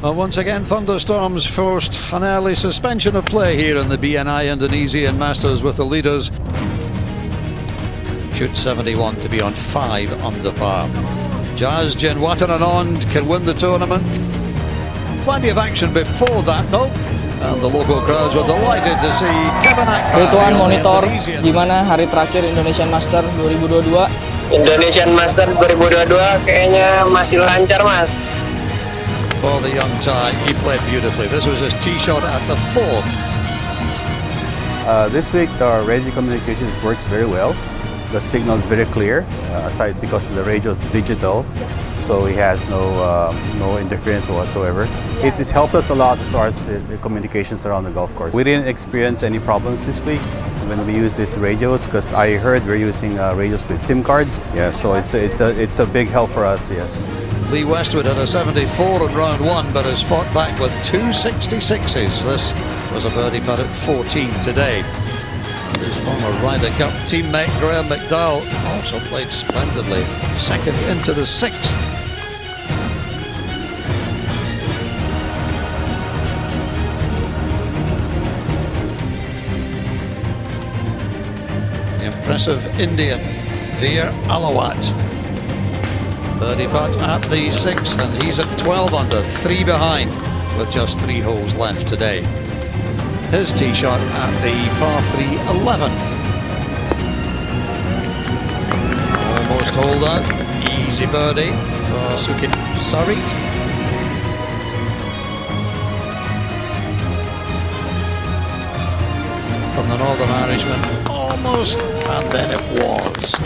Well, once again, thunderstorms forced an early suspension of play here in the BNI Indonesian Masters with the leaders. Shoot 71 to be on 5 under par. Jazz Janwatananond can win the tournament. Plenty of action before that though, and the local crowds were delighted to see Kevin Akbar. Rituan monitor gimana hari terakhir Indonesian Masters 2022. Indonesian Masters 2022 kayaknya masih lancar, Mas. For the young Thai, he played beautifully. This was his tee shot at the 4th. This week our radio communications works very well. The signal is very clear, aside because the radio is digital, so it has no interference whatsoever. It has helped us a lot as far as the communications around the golf course. We didn't experience any problems this week when we use these radios, because I heard we're using radios with SIM cards. Yeah, so it's a big help for us. Yes. Lee Westwood had a 74 in round 1, but has fought back with 2 66s. This was a birdie putt at 14 today. His former Ryder Cup teammate Graham McDowell also played splendidly, second into the 6th. The impressive Indian Veer Alawat. Birdie putt at the 6th, and he's at 12 under, 3 behind, with just 3 holes left today. His tee shot at the par 3 11th. Almost hold out. Easy birdie for Sukin Sarit. From the Northern Irishman, almost, and then it was.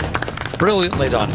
Brilliantly done.